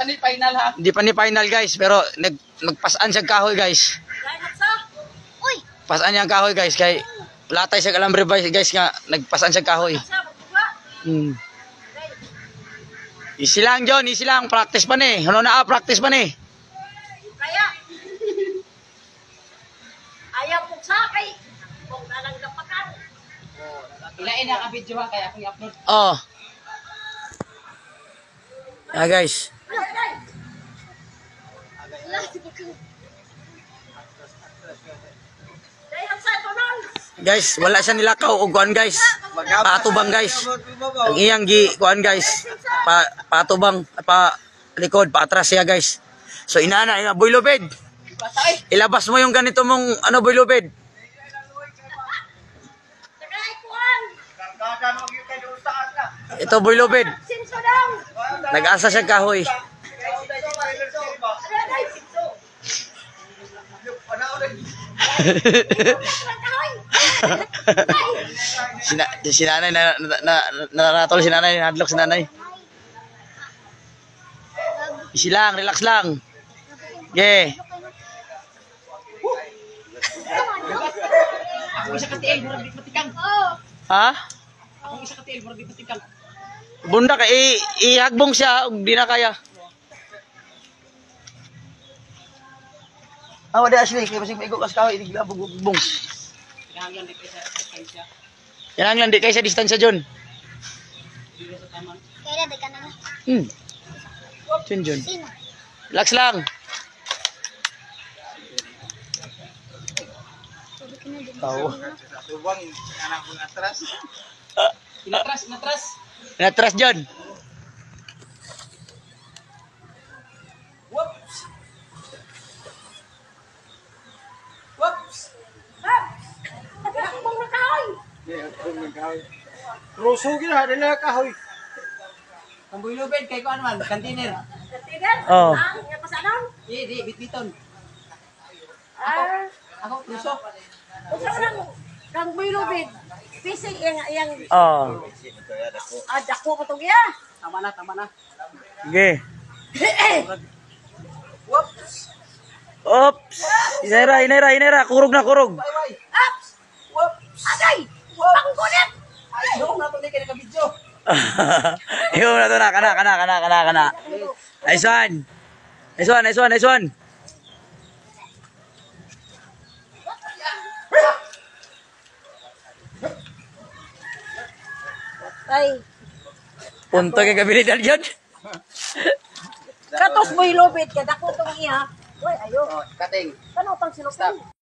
pa ni final ha. Hindi pa ni final guys, pero nagpasaan siya kahoy guys. Uy! Pasaan niya ang kahoy guys, kay latay siya alambre guys nga, nagpasaan siya kahoy. Easy lang John, easy lang, practice pa ni. Ano na practice pa ni. Kaya, ayaw po sa kay kung nalang dapakan. Ilain ang video ha, kaya akong i-upload. Oh. Guys. Guys, wala siya nilakaw og kuan guys. Patubang guys. Ang iyang kuan guys. Patubang pa likod, paatras siya guys. So inana, Boy Lubed. Ilabas mo yung ganito mong Boy Lubed. Ito Boy Lubed. Nag-asa siya kahoy. Si nanay natol si nanay, nadlok si nanay. Easy lang, relax lang. Yeah. Ako isa katiil, murag di patikang. Ha? Ako isa katiil, murag di patikang. Bunda kay ihagbong siya ug di na kaya. Wala Ashley, kay basig maigo kas kahoy igla bugbong. Kailangan di kaysa distansya. Yan lang di kay sa distansya John. Dili sa taman. Kaya na ka na. John. Sino? Relax lang. Tawo. Subang anak ko atras. Inatras. Natras John. Whoops. Nagkakabong na kahoy! Ruso gina na kahoy. Ang Boy Lubed kay kuan man, container. Katigan? Oh. Nga pasanon? Di bitbiton. Ah, Ako puso. kung saan lang kang Boy Lubed, pising yang Oh. dako pa itong iya. Tama na. Sige. Whoops. Oops. Inera, kurog na kurog. Bye. Ups! Whoops. Agay! Pangkunit! Ay, yung na to ni kay naka-video. Yo na to na kana. Nice one. Ay, Punto kay kabilidad yun. katos Boy Lubed, kaya dako itong iya. Uy, ayo. Kating. Kano pang sinuktan?